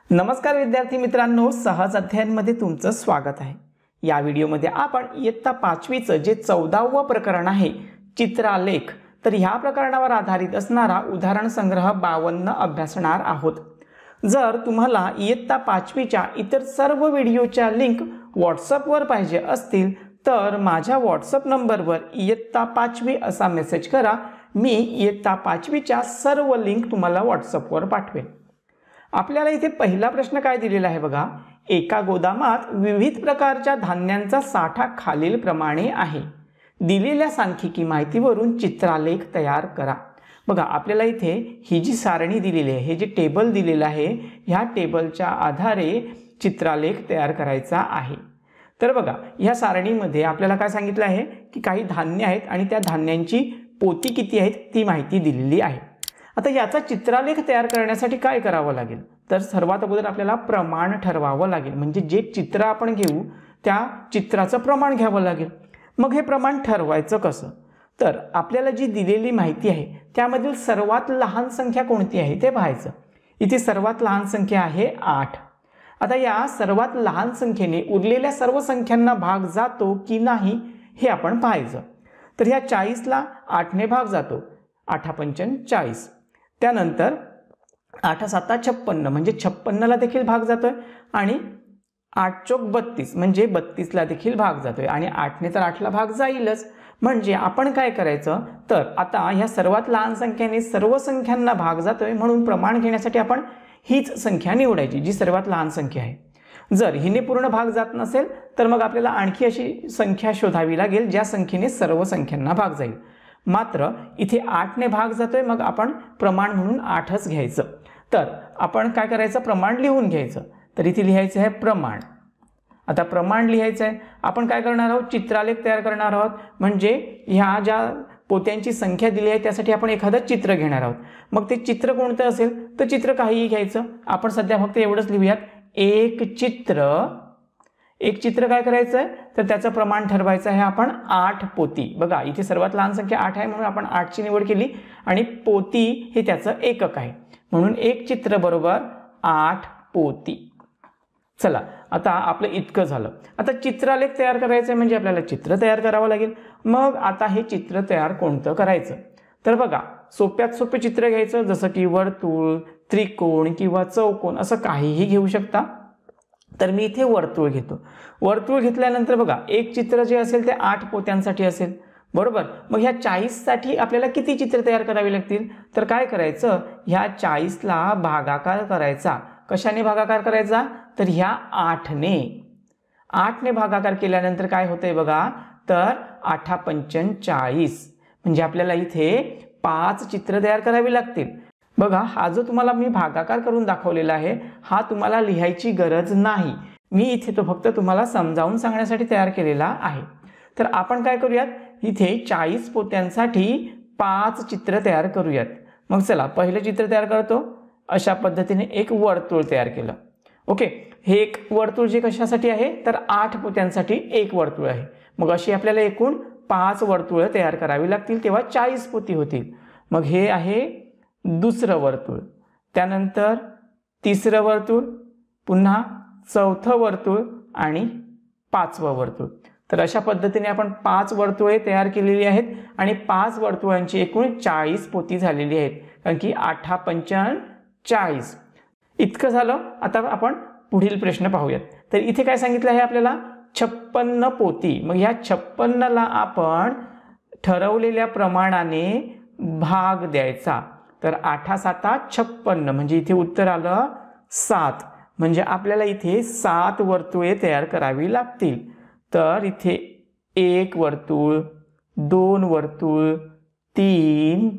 नमस्कार विद्यार्थी मित्रांनो, सहज अध्ययनमध्ये तुमचं स्वागत आहे। या व्हिडिओमध्ये आपण इयत्ता 5वीचं जे 14वे प्रकरण आहे चित्रालेख, तर ह्या प्रकरणावर आधारित असणारा उदाहरण संग्रह 52 अभ्यासणार आहोत। जर तुम्हाला इयत्ता 5वीच्या इतर सर्व व्हिडिओच्या लिंक व्हॉट्सअपवर पाहिजे असतील तर माझ्या व्हॉट्सअप नंबरवर इयत्ता 5वी असा मेसेज करा। मी इयत्ता 5वीच्या सर्व लिंक तुम्हाला व्हॉट्सअपवर पाठवेन। आपल्याला इथे पहिला प्रश्न काय दिलेला आहे बघा, एका गोदामात विविध प्रकारच्या धान्यांचा साठा खालील प्रमाणे आहे। दिलेल्या सांख्यिकी माहितीवरून चित्रालेख तयार करा। बघा आपल्याला इथे ही जी सारणी दिलेली आहे, हे जे टेबल दिलेलं आहे, ह्या टेबलच्या आधारे चित्रालेख तयार करायचा आहे। तर बघा ह्या सारणीमध्ये आपल्याला काय सांगितलं आहे की काही धान्य आहेत आणि त्या धान्यांची पोती किती आहेत ती माहिती दिलेली आहे। आता याचा चित्रालेख तयार करण्यासाठी काय करावं लागेल, तर सर्वात अगोदर आपल्याला प्रमाण ठरवावं लागेल। म्हणजे जे चित्र आपण घेऊ त्या चित्राचं प्रमाण घ्यावं लागेल। मग हे प्रमाण ठरवायचं कसं, तर आपल्याला जी दिलेली माहिती आहे त्यामधील सर्वात लहान संख्या कोणती आहे ते पाहायचं। इथे सर्वात लहान संख्या आहे 8। आता या सर्वात लहान संख्येने उरलेल्या सर्व संख्यांना भाग जातो की नाही हे आपण पाहायचं। तर ह्या 40ला 8ने भाग जातो, 8 पंचन 40। त्यानंतर 8 7 56 म्हणजे 56ला देखील भाग जातोय आणि 8 चौक 32 म्हणजे 32ला देखील भाग जातोय आणि 8ने तर 8ला भाग जाईलच। म्हणजे आपण काय करायचं, तर आता ह्या सर्वात लहान संख्येने सर्व संख्यांना भाग जातोय म्हणून प्रमाण घेण्यासाठी आपण हीच संख्या निवडायची जी सर्वात लहान संख्या आहे। जर हिने पूर्ण भाग जात नसेल तर मग आपल्याला आणखी अशी संख्या शोधावी लागेल ज्या संख्येने सर्व संख्यांना भाग जाईल। मात्र इथे 8ने भाग जातोय मग आपण प्रमाण म्हणून 8च घ्यायचं। तर आपण काय करायचं, प्रमाण लिहून घ्यायचं। तर इथे लिहायचं आहे प्रमाण। आता प्रमाण लिहायचं आहे, आपण काय करणार आहोत, चित्रालेख तयार करणार आहोत। म्हणजे ह्या ज्या पोत्यांची संख्या दिली आहे त्यासाठी आपण एखादं चित्र घेणार आहोत। मग ते चित्र कोणतं असेल तर चित्र काहीही घ्यायचं। आपण सध्या फक्त एवढंच लिहूयात, एक चित्र काय करायचं आहे तर त्याचं प्रमाण ठरवायचं आहे आपण 8 पोती। बघा इथे सर्वात लहान संख्या 8 आहे म्हणून आपण 8ची निवड केली आणि पोती हे त्याचं एकक आहे म्हणून एक चित्र बरोबर 8 पोती। चला आता आपलं इतकं झालं। आता चित्रालेख तयार करायचं म्हणजे आपल्याला चित्र तयार करावं लागेल। मग आता हे चित्र तयार कोणतं करायचं, तर बघा सोप्यात सोपे चित्र घ्यायचं, जसं की वर्तुळ, त्रिकोण किंवा चौकोन असं काहीही घेऊ शकता। तर मी इथे वर्तुळ घेतो। वर्तुळ घेतल्यानंतर बघा एक चित्र जे असेल ते 8 पोत्यांसाठी असेल, बरोबर। मग ह्या 40 साठी आपल्याला किती चित्र तयार करावी लागतील, तर काय करायचं, ह्या 40ला भागाकार करायचा। कशाने भागाकार करायचा, तर ह्या 8ने भागाकार केल्यानंतर काय होतंय बघा, तर 8 पंचन 40 म्हणजे आपल्याला इथे 5 चित्र तयार करावी लागतील। बघा हा जो तुम्हाला मी भागाकार करून दाखवलेला आहे हा तुम्हाला लिहायची गरज नाही, मी इथे तो फक्त तुम्हाला समजावून सांगण्यासाठी तयार केलेला आहे। तर आपण काय करूयात, इथे 40 पोत्यांसाठी 5 चित्र तयार करूयात। मग चला पहिलं चित्र तयार करतो। अशा पद्धतीने एक वर्तुळ तयार केलं। ओके, हे एक वर्तुळ जे कशासाठी आहे तर 8 पोत्यांसाठी एक वर्तुळ आहे। मग अशी आपल्याला एकूण 5 वर्तुळ तयार करावी लागतील तेव्हा 40 पोती होतील। मग हे आहे दुसरं वर्तुळ, त्यानंतर तिसरं वर्तुळ, पुन्हा चौथं वर्तुळ आणि 5वं वर्तुळ। तर अशा पद्धतीने आपण 5 वर्तुळे तयार केलेली आहेत आणि 5 वर्तुळांची एकूण 40 पोती झालेली आहेत, कारण की 8 पंचन 40 इतकं झालं। आता आपण पुढील प्रश्न पाहूयात। तर इथे काय सांगितलं आहे आपल्याला, 56 पोती। मग ह्या 56ला आपण ठरवलेल्या प्रमाणाने भाग द्यायचा। तर 8 7 56 म्हणजे इथे उत्तर आलं 7, म्हणजे आपल्याला इथे 7 वर्तुळे तयार करावी लागतील। तर इथे 1 वर्तुळ, 2 वर्तुळ, 3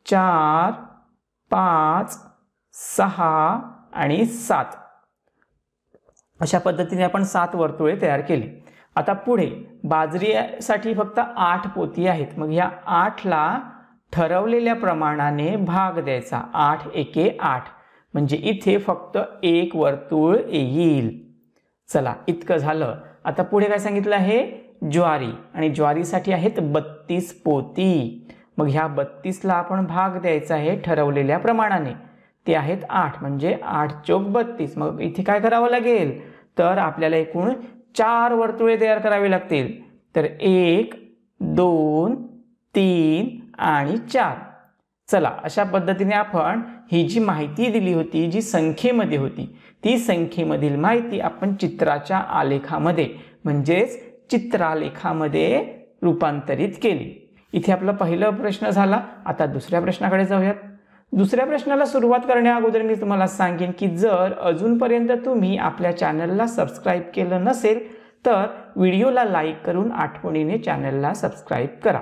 4 5 6 आणि 7 अशा पद्धतीने आपण 7 वर्तुळे तयार केली। आता पुढे बाजरीसाठी फक्त 8 पोती आहेत। मग या 8ला ठरवलेल्या प्रमाणाने भाग द्यायचा, 8 एके 8 म्हणजे इथे फक्त 1 वर्तुळ येईल। चला इतकं झालं। आता पुढे काय सांगितलं आहे, ज्वारी, आणि ज्वारीसाठी आहेत 32 पोती। मग ह्या 32ला आपण भाग द्यायचा आहे ठरवलेल्या प्रमाणाने। ते आहेत 8 म्हणजे 8 चौक 32. मग इथे काय करावं लागेल तर आपल्याला एकूण 4 वर्तुळे तयार करावी लागतील. तर 1 2 3 आणि 4. चला अशा पद्धतीने आपण ही जी माहिती दिली होती जी संख्येमध्ये होती ती संख्येमधील माहिती आपण चित्राच्या आलेखामध्ये म्हणजेच चित्रालेखामध्ये रूपांतरित केली. इथे आपला पहिला प्रश्न झाला. आता दुसऱ्या प्रश्नाकडे जाऊयात. दुसऱ्या प्रश्नाला सुरुवात करण्या अगोदर मी तुम्हाला सांगेन की जर अजूनपर्यंत तुम्ही आपल्या चॅनलला सबस्क्राईब केलं नसेल तर व्हिडिओला लाईक करून आठवणीने चॅनलला सबस्क्राईब करा.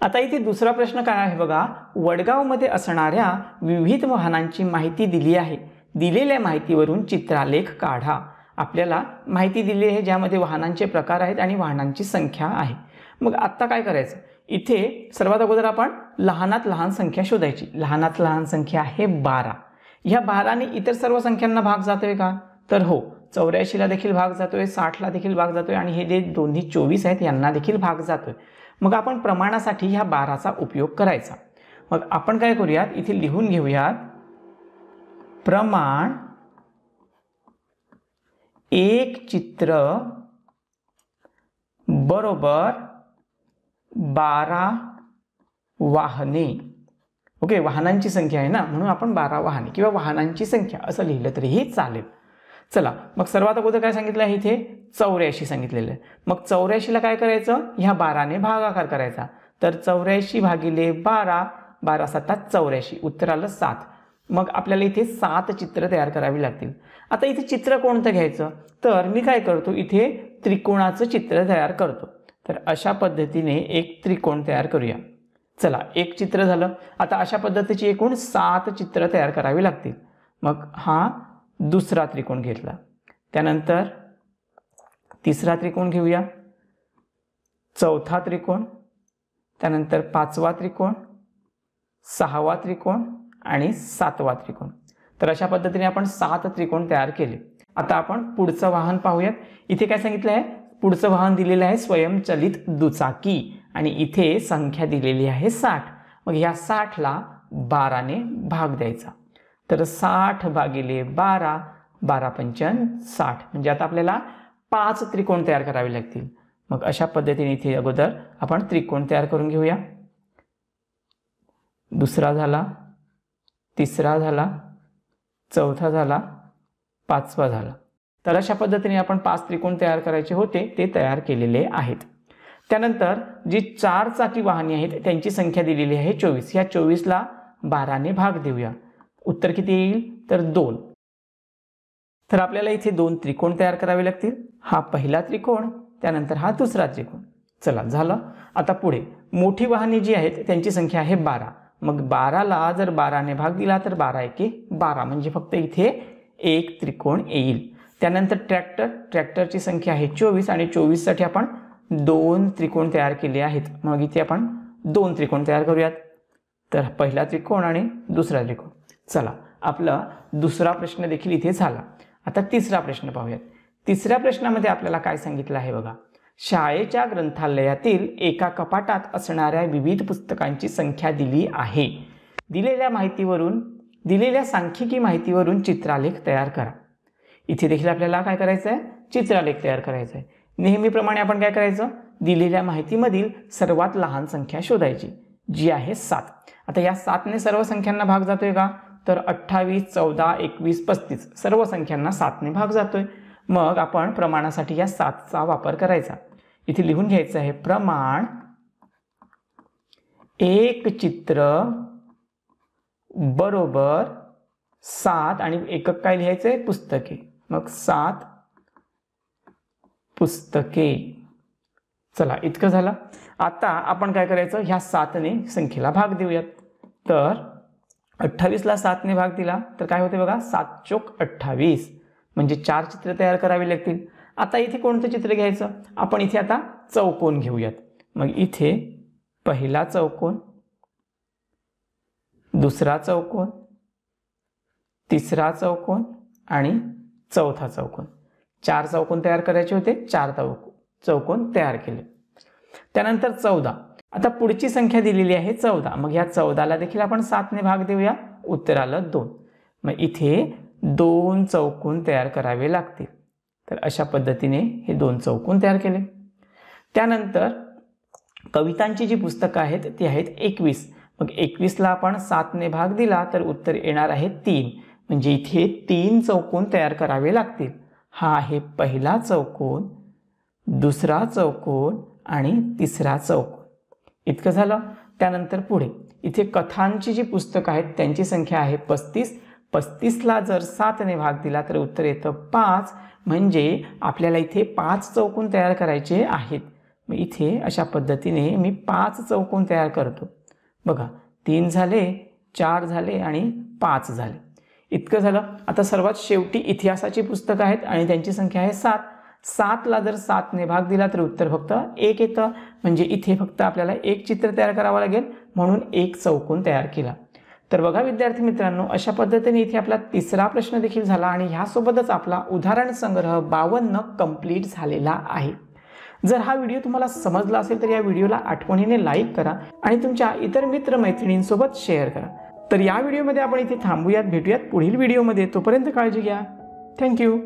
आता इथे दुसरा प्रश्न काय आहे बघा. वडगावमध्ये असणाऱ्या विविध वाहनांची माहिती दिली आहे. दिलेल्या माहितीवरून चित्रालेख काढा. आपल्याला माहिती दिली आहे ज्यामध्ये वाहनांचे प्रकार आहेत आणि वाहनांची संख्या आहे. मग आत्ता काय करायचं इथे सर्वात अगोदर आपण लहानात लहान संख्या शोधायची. लहानात लहान संख्या आहे 12. ह्या 12ने इतर सर्व संख्यांना भाग जातोय का तर हो. 84ला देखील भाग जातोय, 60ला देखील भाग जातोय आणि हे जे दोन्ही 24 आहेत यांना देखील भाग जातोय. मग आपण प्रमाणासाठी ह्या 12चा उपयोग करायचा. मग आपण काय करूयात इथे लिहून घेऊयात प्रमाण एक चित्र बरोबर 12 वाहने. ओके, वाहनांची संख्या आहे ना म्हणून आपण 12 वाहने किंवा वाहनांची संख्या असं लिहिलं तरीही चालेल. चला मग सर्वात अगोदर काय सांगितलं आहे इथे 84 सांगितलेलं आहे. मग 84ला काय करायचं ह्या 12ने भागाकार करायचा. तर 84 भागिले 12 12 7 84 उत्तर आलं 7. मग आपल्याला इथे 7 चित्र तयार करावी लागतील. आता इथे चित्र कोणतं घ्यायचं तर मी काय करतो इथे त्रिकोणाचं चित्र तयार करतो. तर अशा पद्धतीने एक त्रिकोण तयार करूया. चला एक चित्र झालं. आता अशा पद्धतीची एकूण 7 चित्र तयार करावी लागतील. मग हा दुसरा त्रिकोण घेतला. त्यानंतर तिसरा त्रिकोण घेऊया, चौथा त्रिकोण, त्यानंतर 5वा त्रिकोण, 6वा त्रिकोण आणि 7वा त्रिकोण. तर अशा पद्धतीने आपण 7 त्रिकोण तयार केले. आता आपण पुढचं वाहन पाहूयात. इथे काय सांगितलं आहे पुढचं वाहन दिलेलं आहे स्वयंचलित दुचाकी आणि इथे संख्या दिलेली आहे 60. मग ह्या 60ला 12ने भाग द्यायचा. तर 60 भागिले 12 12 पंचावन्न 60 म्हणजे आता आपल्याला 5 त्रिकोण तयार करावे लागतील. मग अशा पद्धतीने इथे अगोदर आपण त्रिकोण तयार करून घेऊया. दुसरा झाला, तिसरा झाला, चौथा झाला, 5वा झाला. तर अशा पद्धतीने आपण 5 त्रिकोण तयार करायचे होते ते तयार केलेले आहेत. त्यानंतर जी 4 चाकी वाहने आहेत त्यांची संख्या दिलेली आहे 24. ह्या 24ला 12ने भाग देऊया. उत्तर किती येईल तर 2. तर आपल्याला इथे 2 त्रिकोण तयार करावे लागतील. हा पहिला त्रिकोण, त्यानंतर हा दुसरा त्रिकोण. चला झालं. आता पुढे मोठी वाहने जी आहेत त्यांची संख्या आहे 12. मग 12ला जर 12ने भाग दिला तर 12 एके 12 म्हणजे फक्त इथे एक त्रिकोण येईल. त्यानंतर ट्रॅक्टरची संख्या आहे 24 आणि 24 साठी आपण 2 त्रिकोण तयार केले आहेत. मग इथे आपण 2 त्रिकोण तयार करूयात. तर पहिला त्रिकोण आणि दुसरा त्रिकोण. चला आपला दुसरा प्रश्न देखील इथे झाला. आता तिसरा प्रश्न पाहूयात. तिसऱ्या प्रश्नामध्ये आपल्याला काय सांगितलं आहे बघा. शाळेच्या ग्रंथालयातील एका कपाटात असणाऱ्या विविध पुस्तकांची संख्या दिली आहे. दिलेल्या सांख्यिकी माहितीवरून चित्रालेख तयार करा. इथे देखील आपल्याला काय करायचं आहे चित्रालेख तयार करायचा आहे. नेहमीप्रमाणे आपण काय करायचं दिलेल्या माहितीमधील सर्वात लहान संख्या शोधायची जी आहे 7. आता या 7ने सर्व संख्यांना भाग जातोय का तर 28 14 21 35 सर्व संख्यांना 7ने भाग जातोय. मग आपण प्रमाणासाठी या 7चा वापर करायचा. इथे लिहून घ्यायचं आहे प्रमाण एक चित्र बरोबर 7 आणि एकक काय लिहायचंय पुस्तके. मग 7 पुस्तके. चला इतकं झालं. आता आपण काय करायचं ह्या 7ने संख्येला भाग देऊयात. तर 28ला 7ने भाग दिला तर काय होते बघा 7 चौक 28 म्हणजे 4 चित्र तयार करावी लागतील. आता इथे कोणतं चित्र घ्यायचं आपण इथे आता चौकोन घेऊयात. मग इथे पहिला चौकोन, दुसरा चौकोन, तिसरा चौकोन आणि चौथा चौकोन. 4 चौकोन तयार करायचे होते. 4 चौकोन तयार केले. त्यानंतर 14. आता पुढची संख्या दिलेली आहे 14. मग या 14ला देखील आपण 7ने भाग देऊया. उत्तर आलं 2. मग इथे 2 चौकोन तयार करावे लागतील. तर अशा पद्धतीने हे 2 चौकोन तयार केले. त्यानंतर कवितांची जी पुस्तकं आहेत ती आहेत 21. मग 21ला आपण 7ने भाग दिला तर उत्तर येणार आहे 3. म्हणजे इथे 3 चौकोन तयार करावे लागतील. हा आहे पहिला चौकोन, दुसरा चौकोन आणि तिसरा चौकोन. इतकं झालं. त्यानंतर पुढे इथे कथांची जी पुस्तकं आहेत त्यांची संख्या आहे 35. 35ला जर 7ने भाग दिला तर उत्तर येतं 5. म्हणजे आपल्याला इथे 5 चौकोन तयार करायचे आहेत. मग इथे अशा पद्धतीने मी 5 चौकोन तयार करतो. बघा 3 झाले, 4 झाले आणि 5 झाले. इतकं झालं. आता सर्वात शेवटी इतिहासाची पुस्तकं आहेत आणि त्यांची संख्या आहे 7. 7ला जर 7ने भाग दिला तर उत्तर फक्त 1 येतं. म्हणजे इथे फक्त आपल्याला एक चित्र तयार करावं लागेल म्हणून 1 चौकोन तयार केला. तर बघा विद्यार्थी मित्रांनो, अशा पद्धतीने इथे आपला तिसरा प्रश्न देखील झाला आणि ह्यासोबतच आपला उदाहरण संग्रह 52 कंप्लीट झालेला आहे. जर हा व्हिडिओ तुम्हाला समजला असेल तर या व्हिडिओला आठवणीने लाईक करा आणि तुमच्या इतर मित्रमैत्रिणींसोबत शेअर करा. तर या व्हिडिओमध्ये आपण इथे थांबूयात. भेटूयात पुढील व्हिडिओमध्ये. तोपर्यंत काळजी घ्या. थँक्यू.